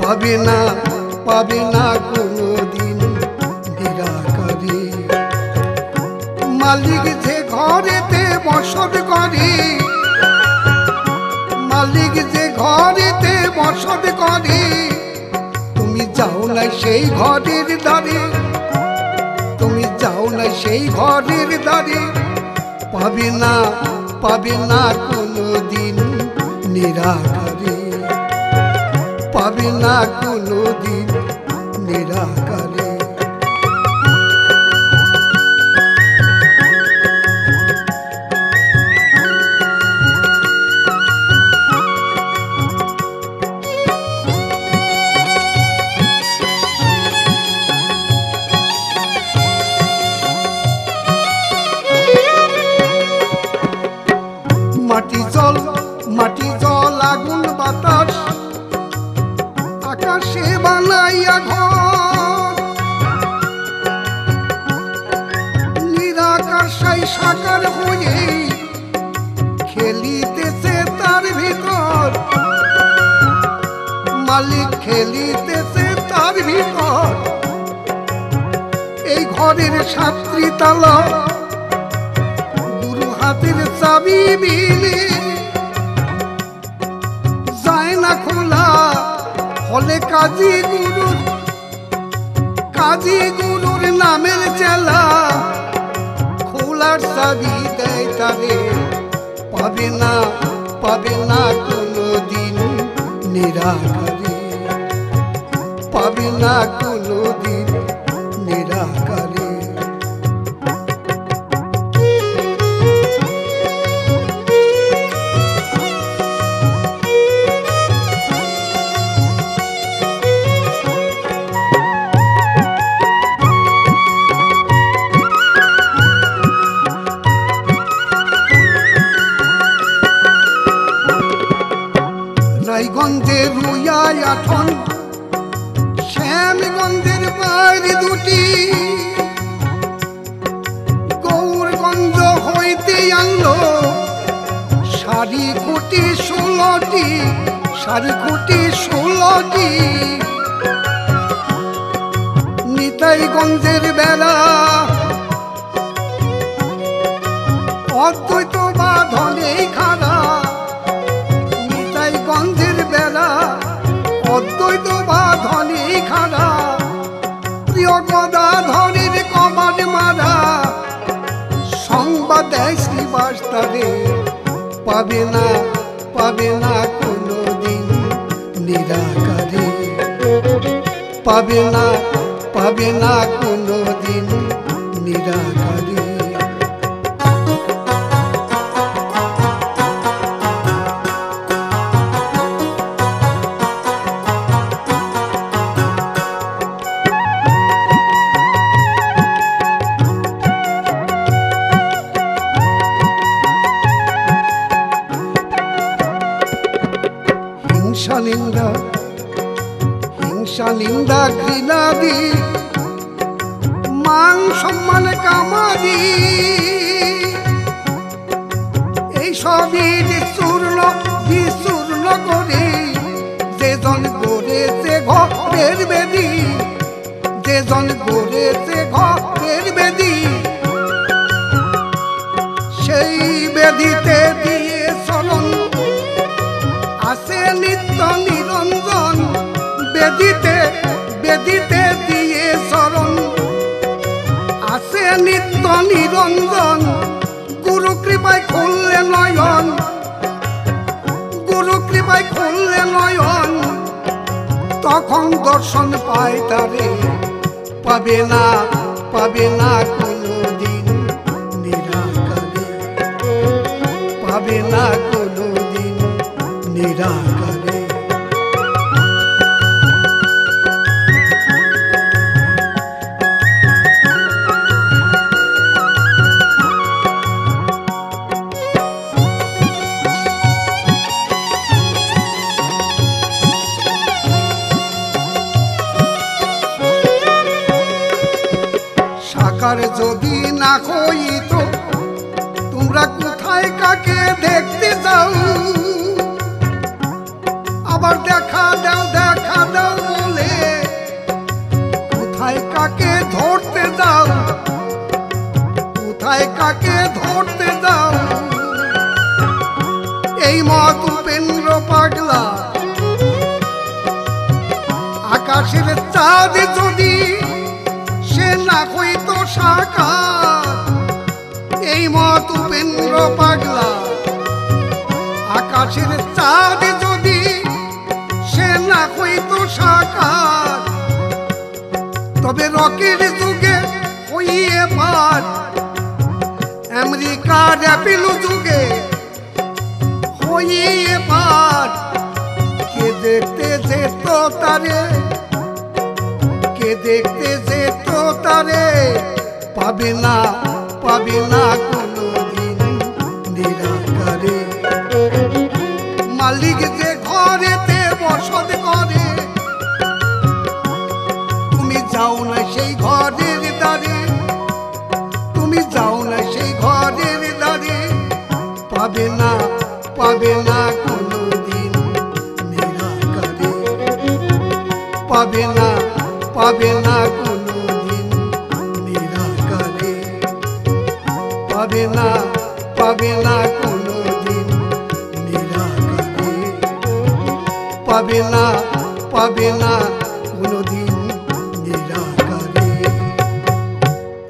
পাবে না কোনোদিন নিরাকারে। মালিক যে ঘরেতে বসত করে, মালিক যে ঘরেতে বসত করে, তুমি যাও না সেই ঘরের দ্বারে, তুমি যাও না সেই ঘরের দ্বারে। পাবে না কোনোদিন নিরাকারে, পাবে না কোনোদিন নিরাকারে। মাটি জল আগুন বাতাস আকাশে বানাইয়া ঘর, নিরাকার সাই সাকার হয়ে খেলিতেছে তার ভিতর, মালিক খেলিতেছে তার ভিতর। এই ঘরের ৭টি তালা গুরু হাতের চাবি মিলে যায় না খোলা, হলে কাজী গুরুর নামের চেলা খোলার চাবি দেয় তারে। পাবে না কোনোদিন নিরাকারে, পাবে না কোনোদিন নিরাকারে। রায়গঞ্জের রুইয়ায় ৮ শ্যামগঞ্জের বাড়ি ২টি, গৌরগঞ্জ হইতে আনলো সারি কোটি ১৬টি, সারি কোটি ১৬টি। নিতাইগঞ্জের বেলা অদ্বৈত বাঁধনে খাড়া, নিতাইগঞ্জের বেলা অদ্বৈত বাঁধনে খাড়া। প্রিয় গদাধরের কবাট মারা সংবাদ দেয় শ্রীবাস তারে। পাবে না কোনোদিন নিরাকারে, পাবে না কোনোদিন নিরাকারে। হিংসা নিন্দা ঘৃণাদি মান সম্মান কামাদি, এই সবই বিচূর্ণ করে যেজন গড়েছে ঘরের বেদি, যেজন গড়েছে ঘরের বেদি। সেই বেদিতে দিয়ে চলন আছে নিত্য নিরঞ্জন, বেদিতে দিয়ে চরণ আছে নিত্য নিরঞ্জন। গুরু কৃপায় খুললে নয়ন, গুরু কৃপায় খুললে নয়ন, তখন দর্শন পায় তারে। পাবে না কোনোদিন নিরাকারে, পাবে না কোনোদিন নিরাকারে। সাকার যদি না হইতো তোমরা কোথায় কাকে দেখতে যাও, আবার দেখা দাও আকাশের চাঁদ যদি সে না হইতো সাকার, এই মত উপেন্দ্র পাগলা। আকাশের চাঁদ যদি সে না হইতো সাকার, তবে রকের যুগে হইয়ে পার, আমেরিকার অ্যাপেল যুগে হইয়ে পার। কে দেখতে যেত তারে, কে দেখতে যেত তারে, পাবে না কোনোদিন নিরাকারে। মালিক যে ঘরেতে বসত করে, তুমি যাও না সেই ঘরের দ্বারে, তুমি যাও না সেই ঘরের দ্বারে, পাবে না কোনোদিন নিরাকারে, পাবে না কোনোদিন নিরাকারে, পাবে না কোনোদিন নিরাকারে, পাবে না কোনোদিন